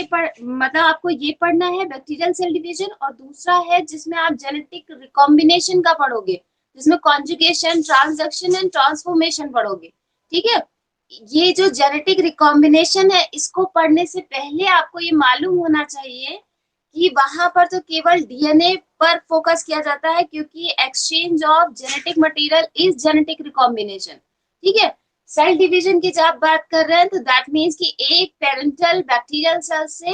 मतलब आपको ये पढ़ना है बैक्टीरियल सेल डिवीजन, और दूसरा है जिसमें आप जेनेटिक रिकॉम्बिनेशन का पढ़ोगे, जिसमें कॉन्जुगेशन, ट्रांसडक्शन एंड ट्रांसफॉर्मेशन पढ़ोगे। ठीक है, ये जो जेनेटिक रिकॉम्बिनेशन है, इसको पढ़ने से पहले आपको ये मालूम होना चाहिए कि वहां पर तो केवल डीएनए पर फोकस किया जाता है, क्योंकि exchange of genetic material is genetic recombination. ठीक है, सेल डिवीजन की जब आप बात कर रहे हैं तो दैट मीन्स कि एक पेरेंटल बैक्टीरियल सेल से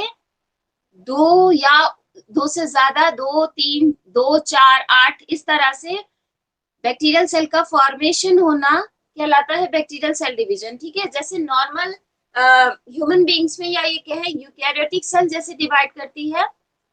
दो या दो से ज्यादा, दो, तीन, दो, चार, आठ, इस तरह से बैक्टीरियल सेल का फॉर्मेशन होना कहलाता है बैक्टीरियल सेल डिवीजन। ठीक है, जैसे नॉर्मल ह्यूमन बींग्स में या ये कहें यूकैरियोटिक सेल जैसे डिवाइड करती है,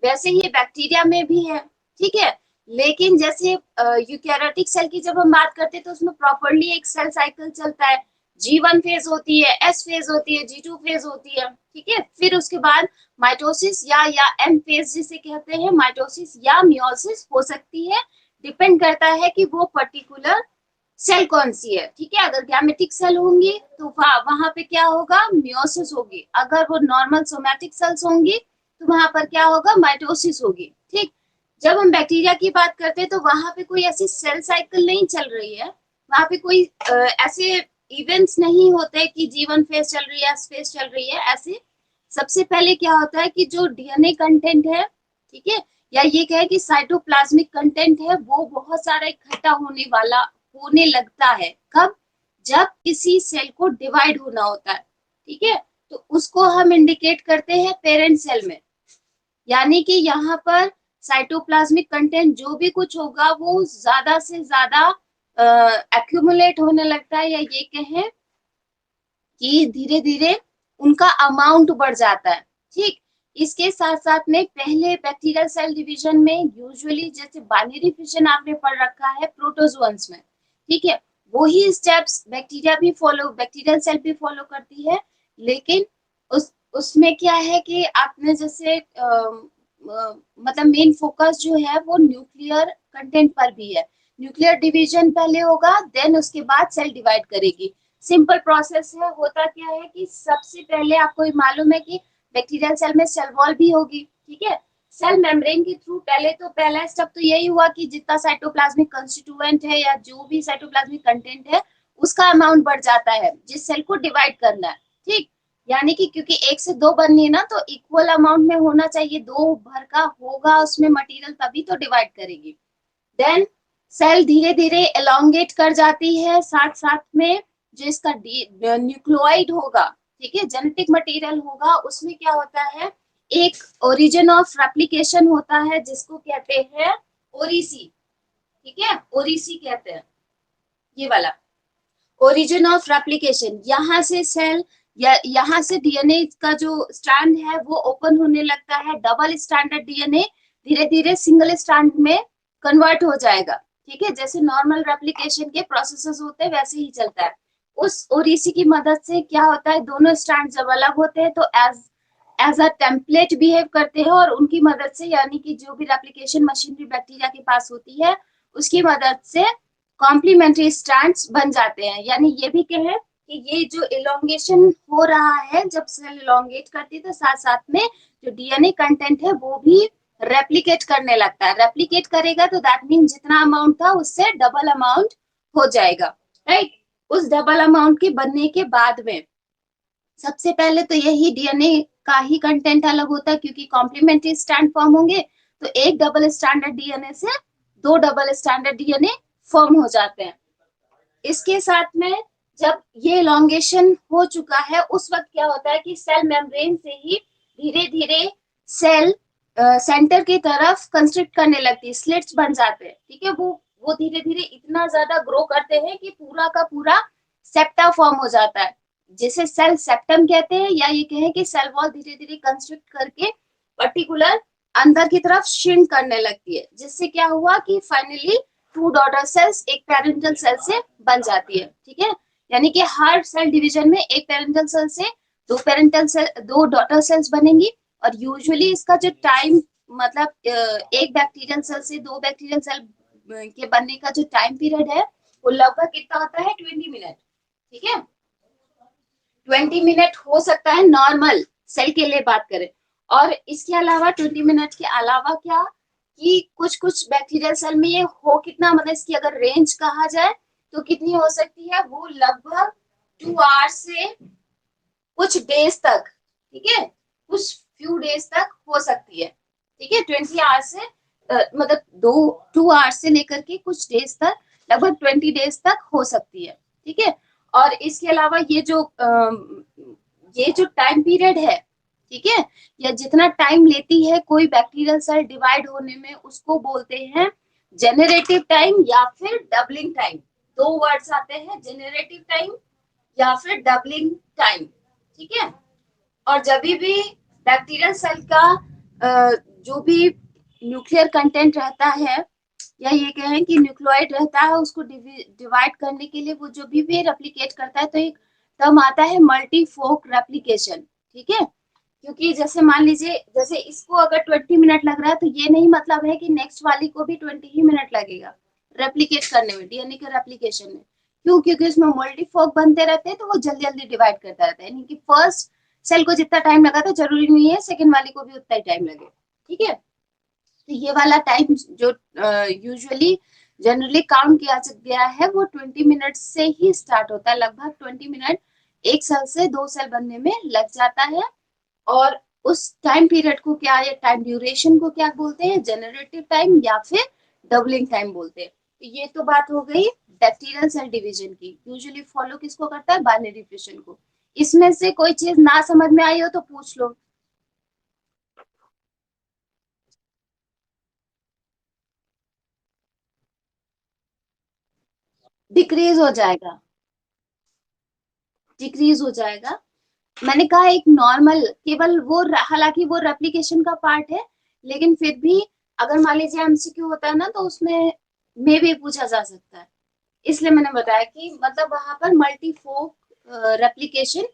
वैसे ही बैक्टीरिया में भी है। ठीक है, लेकिन जैसे यूकैरियोटिक सेल की जब हम बात करते हैं तो उसमें प्रॉपरली एक सेल साइकिल चलता है। G1 फेज होती है, S फेज होती है, G2 फेज होती है। ठीक है, फिर उसके बाद माइटोसिस या M फेज जिसे कहते हैं, माइटोसिस या मियोसिस हो सकती है, डिपेंड करता है कि वो पर्टिकुलर सेल कौन सी है। ठीक है, अगर गैमेटिक सेल होंगी तो वहां पे क्या होगा, मियोसिस होगी। अगर वो नॉर्मल सोमैटिक सेल्स होंगी तो वहां पर क्या होगा, माइटोसिस होगी। ठीक, जब हम बैक्टीरिया की बात करते हैं तो वहां पे कोई ऐसी सेल साइकिल नहीं चल रही है, वहां पे कोई ऐसे इवेंट्स नहीं होते कि G1 फेज चल रही है, S फेज चल रही है, ऐसे। सबसे पहले क्या होता है कि जो डीएनए कंटेंट है, ठीक है, या ये कहे कि साइटोप्लाज्मिक कंटेंट है, वो बहुत सारा इकट्ठा होने लगता है। कब? जब किसी सेल को डिवाइड होना होता है। ठीक है, तो उसको हम इंडिकेट करते हैं पेरेंट सेल में, यानी कि यहाँ पर साइटोप्लाज्मिक कंटेंट जो भी कुछ होगा वो ज्यादा से ज्यादा एक्यूमुलेट होने लगता है, या ये कहें कि धीरे धीरे उनका अमाउंट बढ़ जाता है। ठीक, इसके साथ साथ में पहले बैक्टीरियल सेल डिवीजन में यूजुअली जैसे बाइनरी फिशन आपने पढ़ रखा है प्रोटोजोअन्स में, ठीक है, वही स्टेप्स बैक्टीरियल सेल भी फॉलो करती है। लेकिन उसमें क्या है कि आपने जैसे मतलब मेन फोकस जो है वो न्यूक्लियर कंटेंट पर भी है। न्यूक्लियर डिवीजन पहले होगा, देन उसके बाद सेल डिवाइड करेगी। सिंपल प्रोसेस है। होता क्या है कि सबसे पहले आपको मालूम है कि बैक्टीरियल सेल में सेल वॉल भी होगी। ठीक है, सेल मेम्ब्रेन के थ्रू पहला स्टेप तो यही हुआ कि जितना साइटोप्लाज्मिक कंस्टिट्यूएंट है या जो भी साइटोप्लाज्मिक कंटेंट है उसका अमाउंट बढ़ जाता है जिस सेल को डिवाइड करना है। ठीक, यानी कि क्योंकि एक से दो बननी है ना, तो इक्वल अमाउंट में होना चाहिए, दो भर का होगा उसमें मटेरियल तभी तो डिवाइड करेगी। देन सेल धीरे धीरे एलोंगेट कर जाती है, साथ साथ में जो इसका न्यूक्लियोइड होगा, ठीक है, जेनेटिक मटेरियल होगा, उसमें क्या होता है, एक ओरिजिन ऑफ रेप्लिकेशन होता है जिसको कहते हैं ओरिसी। ठीक है, ओरिसी कहते हैं ये वाला, ओरिजिन ऑफ रेप्लिकेशन। यहाँ से सेल या यहाँ से डीएनए का जो स्ट्रैंड है वो ओपन होने लगता है, डबल स्ट्रैंडेड डीएनए धीरे धीरे सिंगल स्ट्रैंड में कन्वर्ट हो जाएगा। ठीक है, जैसे नॉर्मल रेप्लिकेशन के प्रोसेसेस होते हैं वैसे ही चलता है। उस ओरिसी की मदद से क्या होता है, दोनों स्ट्रैंड जब अलग होते हैं तो एज अ टेम्पलेट बिहेव करते हैं, और उनकी मदद से, यानी कि जो भी रेप्लिकेशन मशीनरी बैक्टीरिया के पास होती है उसकी मदद से कॉम्प्लीमेंट्री स्ट्रैंड्स बन जाते हैं। यानी ये भी कहें कि ये जो इलोंगेशन हो रहा है, जब सेल इलोंगेट करती है तो साथ साथ में जो डीएनए कंटेंट है वो भी रेप्लिकेट करने लगता है। रेप्लिकेट करेगा तो दैट मीन जितना अमाउंट था उससे डबल अमाउंट हो जाएगा। राइट, उस डबल अमाउंट के बनने के बाद में सबसे पहले तो यही डीएनए का ही कंटेंट अलग होता है, क्योंकि कॉम्प्लीमेंट्री स्ट्रैंड फॉर्म होंगे तो एक डबल स्टैंडर्ड डीएनए से दो डबल स्टैंडर्ड डीएनए फॉर्म हो जाते हैं। इसके साथ में जब ये इलोंगेशन हो चुका है उस वक्त क्या होता है कि सेल मेम्ब्रेन से ही धीरे धीरे सेल सेंटर की तरफ कंस्ट्रिक्ट करने लगती है, स्लिट्स बन जाते हैं। ठीक है, वो धीरे धीरे इतना ज्यादा ग्रो करते हैं कि पूरा का पूरा सेप्टा फॉर्म हो जाता है, जिसे सेल सेप्टम कहते हैं, या ये कहें कि सेल वॉल धीरे धीरे कंस्ट्रक्ट करके पर्टिकुलर अंदर की तरफ श्रिंक करने लगती है, जिससे क्या हुआ कि फाइनली टू डॉटर सेल्स एक पेरेंटल सेल से बन जाती है। ठीक है, यानी कि हर सेल डिवीजन में एक पेरेंटल सेल से दो डॉटर सेल्स बनेंगी, और यूजुअली इसका जो टाइम, मतलब एक बैक्टीरियल सेल से दो बैक्टीरियल सेल के बनने का जो टाइम पीरियड है वो लगभग कितना होता है, 20 मिनट। ठीक है, 20 मिनट हो सकता है नॉर्मल सेल के लिए बात करें, और इसके अलावा 20 मिनट के अलावा क्या कि कुछ कुछ बैक्टीरियल सेल में ये हो कितना, मतलब इसकी अगर रेंज कहा जाए तो कितनी हो सकती है, वो लगभग 2 आवर्स से कुछ डेज तक, ठीक है, कुछ फ्यू डेज तक हो सकती है, ठीक है। 20 आवर्स से मतलब 2 आवर्स से लेकर के कुछ डेज तक, लगभग 20 डेज तक हो सकती है, ठीक है। और इसके अलावा ये जो टाइम पीरियड है, ठीक है, या जितना टाइम लेती है कोई बैक्टीरियल सेल डिवाइड होने में, उसको बोलते हैं जेनरेटिव टाइम या फिर डबलिंग टाइम। दो वर्ड्स आते हैं, जेनरेटिव टाइम या फिर डबलिंग टाइम, ठीक है। और जब भी बैक्टीरियल सेल का जो भी न्यूक्लियर कंटेंट रहता है, या ये कहें कि न्यूक्लियोइड रहता है, उसको डिवाइड करने के लिए वो जो भी रेप्लिकेट करता है, तो एक टर्म आता है मल्टीफोक रेप्लिकेशन, ठीक है। क्योंकि जैसे मान लीजिए, जैसे इसको अगर 20 मिनट लग रहा है, तो ये नहीं मतलब है कि नेक्स्ट वाली को भी 20 ही मिनट लगेगा रेप्लिकेट करने में, डीएनए के रेप्लिकेशन में। क्यों? क्योंकि उसमें मल्टीफोक बनते रहते हैं, तो वो जल्दी जल्दी डिवाइड करता रहता है, यानी कि फर्स्ट सेल को जितना टाइम लगा था, जरूरी नहीं है सेकेंड वाली को भी उतना ही टाइम लगे, ठीक है। तो ये वाला टाइम जो यूजुअली जनरली काउंट किया गया है, वो 20 मिनट से ही स्टार्ट होता है। लगभग 20 मिनट एक सेल से दो सेल बनने में लग जाता है। और उस टाइम पीरियड को क्या, या टाइम ड्यूरेशन को क्या बोलते हैं, जनरेटिव टाइम या फिर डबलिंग टाइम बोलते हैं। तो ये तो बात हो गई बैक्टीरियल सेल डिवीजन की। यूजुअली फॉलो किसको करता है, बाइनरी फिशन को। इसमें से कोई चीज ना समझ में आई हो तो पूछ लो। डिक्रीज हो जाएगा, डिक्रीज हो जाएगा। मैंने कहा एक नॉर्मल, केवल वो हालांकि वो रेप्लिकेशन का पार्ट है, लेकिन फिर भी अगर मान लीजिए एमसीक्यू होता है ना, तो उसमें मे भी पूछा जा सकता है। इसलिए मैंने बताया कि मतलब वहां पर मल्टीफोक रेप्लिकेशन